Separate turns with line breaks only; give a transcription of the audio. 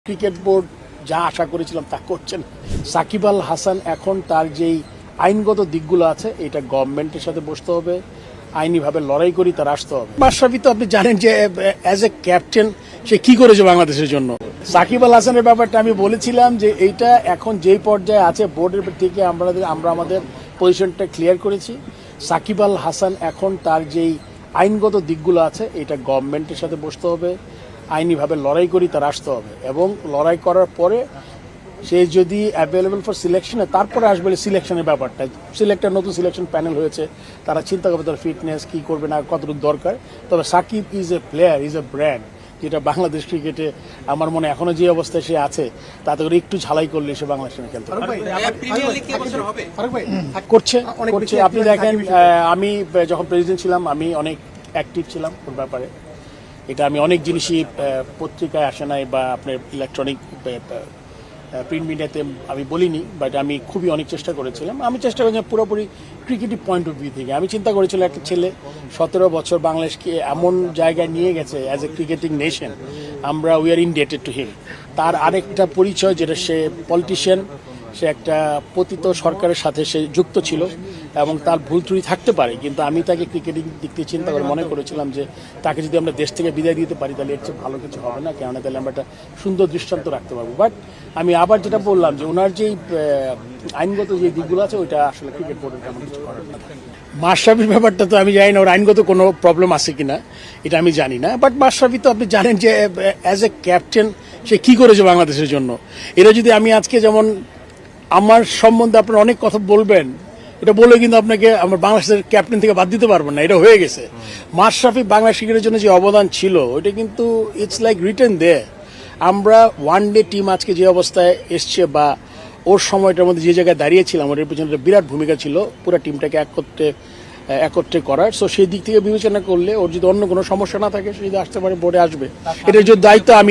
Cricket board যা আশা করেছিলাম তা করছেন। সাকিব আল হাসান এখন তার যেই আইনগত দিকগুলো আছে এটা গভর্নমেন্টের সাথে বসতে হবে, আইনিভাবে লড়াই করি তার আসতে হবে। মাশরাফি তো আপনি জানেন যে অ্যাজ এ ক্যাপ্টেন সে কি করেছে বাংলাদেশের জন্য। সাকিব আল হাসানের ব্যাপারটা আমি বলেছিলাম যে এইটা এখন যেই পর্যায়ে আছে বোর্ডের থেকে আমরা আমাদের পজিশনটা ক্লিয়ার করেছি। সাকিব আল হাসান এখন তার যেই আইনগত দিকগুলো আছে এটা গভর্নমেন্টের সাথে বসতে হবে, আইনিভাবে লড়াই করি তার আসতে হবে এবং লড়াই করার পরে সে যদি অ্যাভেলেবল ফর সিলেকশনে তারপরে আসবে সিলেকশনের ব্যাপারটা। নতুন সিলেকশন প্যানেল হয়েছে, তারা চিন্তা করবে তার ফিটনেস কী করবে না কতটুকু দরকার। তবে Shakib is a player, is a brand, যেটা বাংলাদেশ ক্রিকেটে আমার মনে এখনো যে অবস্থায় সে আছে তাতে করে একটু ঝালাই করলে সে বাংলাদেশ খেলতে করছে। আপনি দেখেন আমি যখন প্রেসিডেন্ট ছিলাম আমি অনেক অ্যাক্টিভ ছিলাম ওর ব্যাপারে। এটা আমি অনেক জিনিসই পত্রিকায় আসে নাই বা আপনার ইলেকট্রনিক প্রিন্ট মিডিয়াতে আমি বলিনি, বাট আমি খুবই অনেক চেষ্টা করেছিলাম। আমি চেষ্টা করেছিলাম পুরোপুরি ক্রিকেটিভ পয়েন্ট অফ ভিউ থেকে। আমি চিন্তা করেছিলাম একটা ছেলে 17 বছর বাংলাদেশকে এমন জায়গায় নিয়ে গেছে অ্যাজ এ ক্রিকেটিং নেশন, আমরা we are indebted to him. তার আরেকটা পরিচয় যেটা সে পলিটিশিয়ান, সে একটা পতিত সরকারের সাথে সে যুক্ত ছিল এবং তার ভুল ত্রুটি থাকতে পারে, কিন্তু আমি তাকে ক্রিকেটিং দিক থেকে চিন্তা করে মনে করেছিলাম যে তাকে যদি আমরা দেশ থেকে বিদায় দিতে পারি তাহলে এর চেয়ে ভালো কিছু হবে না, কেননা তাহলে আমরা একটা সুন্দর দৃষ্টান্ত রাখতে পারবো। বাট আমি আবার যেটা বললাম যে ওনার যেই আইনগত যে দিকগুলো আছে ওইটা আসলে ক্রিকেট বোর্ডের তেমন কিছু করার না। মাশরাফির ব্যাপারটা তো আমি জানি না ওর আইনগত কোনো প্রবলেম আছে কিনা, এটা আমি জানি না। বাট মাশরাফি তো আপনি জানেন যে অ্যাজ এ ক্যাপ্টেন সে কি করেছে বাংলাদেশের জন্য। এটা যদি আমি আজকে যেমন আমার সম্বন্ধে আপনারা অনেক কথা বলবেন, এটা বলে কিন্তু আপনাকে আমার বাংলাদেশের ক্যাপ্টেন থেকে বাদ দিতে পারবো না, এটা হয়ে গেছে। মাশরাফি বাংলাদেশ ক্রিকেটের জন্য যে অবদান ছিল ওইটা কিন্তু ইটস লাইক রিটেন দে। আমরা ওয়ান ডে টিম আজকে যে অবস্থায় এসছে বা ওর সময়টার মধ্যে যে জায়গায় দাঁড়িয়েছিলাম ওটার পিছনে বিরাট ভূমিকা ছিল পুরো টিমটাকে একত্রে করার। সো সেই দিক থেকে বিবেচনা করলে ওর যদি অন্য কোনো সমস্যা না থাকে সে যদি আসতে পারে বোর্ডে আসবে, এটার যে দায়িত্ব আমি